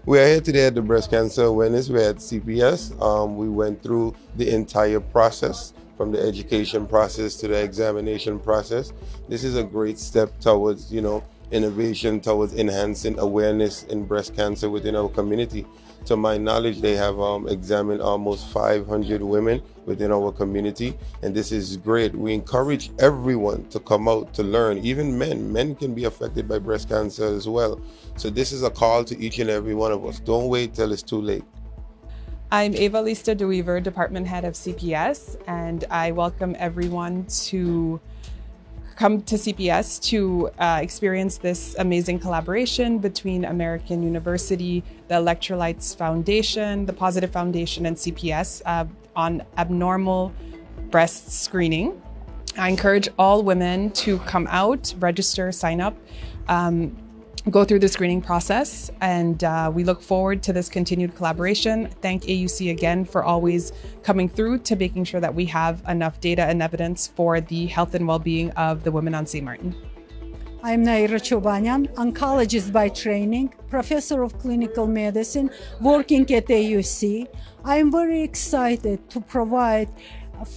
We are here today at the Breast Cancer Awareness. We're at CPS. We went through the entire process, from the education process to the examination process. This is a great step towards, innovation, towards enhancing awareness in breast cancer within our community. To my knowledge, they have examined almost 500 women within our community, and this is great. We encourage everyone to come out to learn, even men. Men can be affected by breast cancer as well. So this is a call to each and every one of us. Don't wait till it's too late. I'm Eva Lista DeWeaver, Department Head of CPS, and I welcome everyone to come to CPS to experience this amazing collaboration between American University, the Electrolytes Foundation, the Positive Foundation, and CPS on abnormal breast screening. I encourage all women to come out, register, sign up, go through the screening process, and we look forward to this continued collaboration. Thank AUC again for always coming through to making sure that we have enough data and evidence for the health and well-being of the women on St. Martin. I'm Naira Chobanyan, oncologist by training, professor of clinical medicine, working at AUC. I'm very excited to provide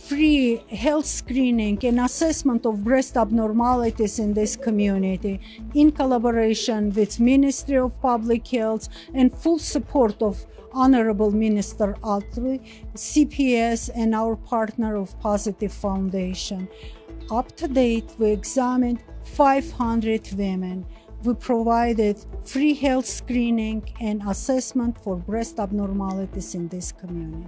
free health screening and assessment of breast abnormalities in this community in collaboration with Ministry of Public Health and full support of Honorable Minister Ottley, CPS, and our partner of Positive Foundation. Up to date, we examined 500 women. We provided free health screening and assessment for breast abnormalities in this community.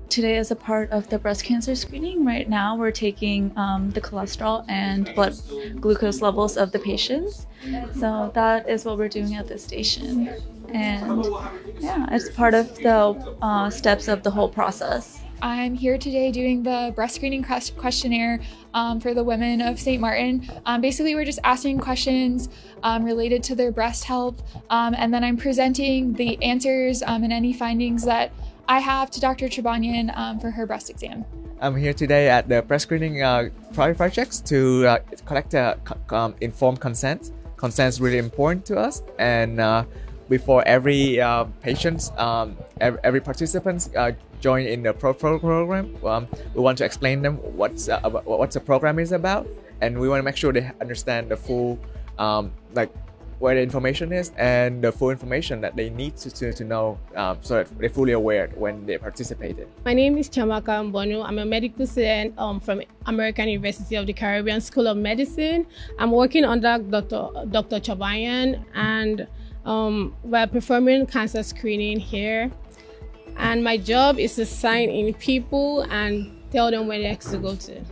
Today, as a part of the breast cancer screening, right now we're taking the cholesterol and blood glucose levels of the patients. So that is what we're doing at this station. And yeah, it's part of the steps of the whole process. I'm here today doing the breast screening questionnaire for the women of St. Martin. Basically, we're just asking questions related to their breast health, and then I'm presenting the answers and any findings that I have to Dr. Chobanyan for her breast exam. I'm here today at the breast screening projects to collect informed consent. Consent is really important to us, and before every patient, every participant join in the program, we want to explain them what the program is about, and we want to make sure they understand the full where the information is and the full information that they need to know, so that they're fully aware when they participated. My name is Chamaka Mbonu. I'm a medical student from American University of the Caribbean School of Medicine. I'm working under Dr. Chobanyan, and we're performing cancer screening here. And my job is to sign in people and tell them where next to go to.